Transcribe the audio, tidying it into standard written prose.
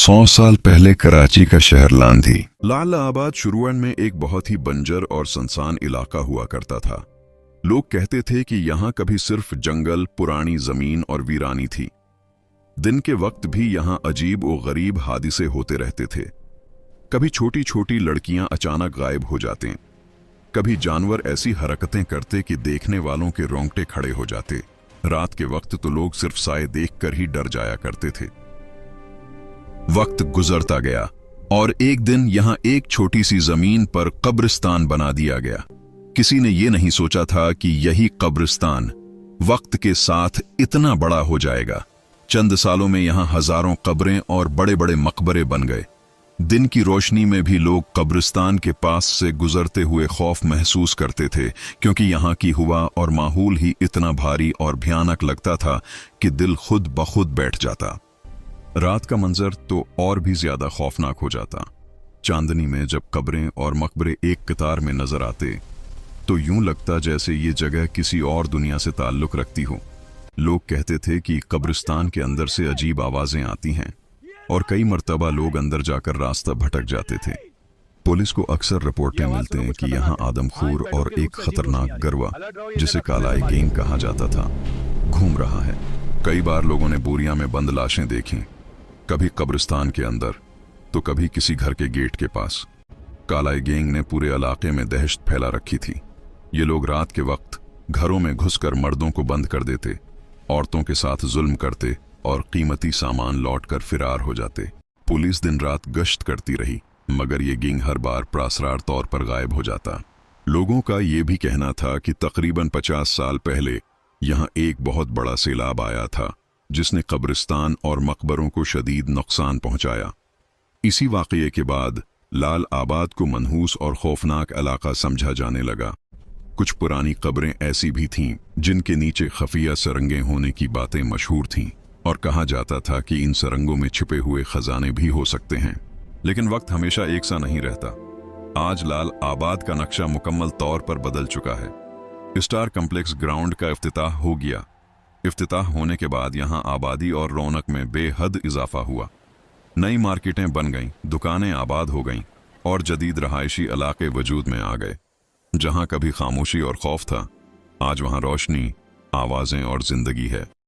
100 साल पहले कराची का शहर लांधी। लाल आबाद शुरुआत में एक बहुत ही बंजर और सुनसान इलाका हुआ करता था। लोग कहते थे कि यहाँ कभी सिर्फ जंगल, पुरानी जमीन और वीरानी थी। दिन के वक्त भी यहाँ अजीब और गरीब हादिसे होते रहते थे। कभी छोटी छोटी लड़कियां अचानक गायब हो जाते, कभी जानवर ऐसी हरकतें करते कि देखने वालों के रोंगटे खड़े हो जाते। रात के वक्त तो लोग सिर्फ साए देखकर ही डर जाया करते थे। वक्त गुजरता गया और एक दिन यहां एक छोटी सी जमीन पर कब्रिस्तान बना दिया गया। किसी ने यह नहीं सोचा था कि यही कब्रिस्तान वक्त के साथ इतना बड़ा हो जाएगा। चंद सालों में यहां हजारों कब्रें और बड़े बड़े मकबरे बन गए। दिन की रोशनी में भी लोग कब्रिस्तान के पास से गुजरते हुए खौफ महसूस करते थे, क्योंकि यहाँ की हवा और माहौल ही इतना भारी और भयानक लगता था कि दिल खुद ब खुद बैठ जाता। रात का मंजर तो और भी ज्यादा खौफनाक हो जाता। चांदनी में जब कब्रें और मकबरे एक कतार में नजर आते तो यूं लगता जैसे ये जगह किसी और दुनिया से ताल्लुक रखती हो। लोग कहते थे कि कब्रिस्तान के अंदर से अजीब आवाजें आती हैं और कई मर्तबा लोग अंदर जाकर रास्ता भटक जाते थे। पुलिस को अक्सर रिपोर्टें मिलते हैं कि यहाँ आदमखोर और एक खतरनाक गरवा, जिसे कालाई गैंग कहा जाता था, घूम रहा है। कई बार लोगों ने बोरियां में बंद लाशें देखी, कभी कब्रिस्तान के अंदर तो कभी किसी घर के गेट के पास। कालाई गैंग ने पूरे इलाके में दहशत फैला रखी थी। ये लोग रात के वक्त घरों में घुसकर मर्दों को बंद कर देते, औरतों के साथ जुल्म करते और कीमती सामान लौटकर फिरार हो जाते। पुलिस दिन रात गश्त करती रही, मगर ये गैंग हर बार प्रासरार तौर पर गायब हो जाता। लोगों का ये भी कहना था कि तकरीबन 50 साल पहले यहाँ एक बहुत बड़ा सैलाब आया था, जिसने कब्रिस्तान और मकबरों को शदीद नुकसान पहुंचाया। इसी वाकये के बाद लाल आबाद को मनहूस और खौफनाक इलाका समझा जाने लगा। कुछ पुरानी कब्रें ऐसी भी थीं जिनके नीचे खफिया सुरंगें होने की बातें मशहूर थीं, और कहा जाता था कि इन सुरंगों में छिपे हुए खजाने भी हो सकते हैं। लेकिन वक्त हमेशा एक सा नहीं रहता। आज लाल आबाद का नक्शा मुकम्मल तौर पर बदल चुका है। स्टार कम्प्लेक्स ग्राउंड का इफ्तिताह हो गया। इफ्तिताह होने के बाद यहाँ आबादी और रौनक में बेहद इजाफा हुआ। नई मार्केटें बन गईं, दुकानें आबाद हो गईं और जदीद रहायशी इलाके वजूद में आ गए। जहाँ कभी खामोशी और खौफ था, आज वहाँ रोशनी, आवाजें और जिंदगी है।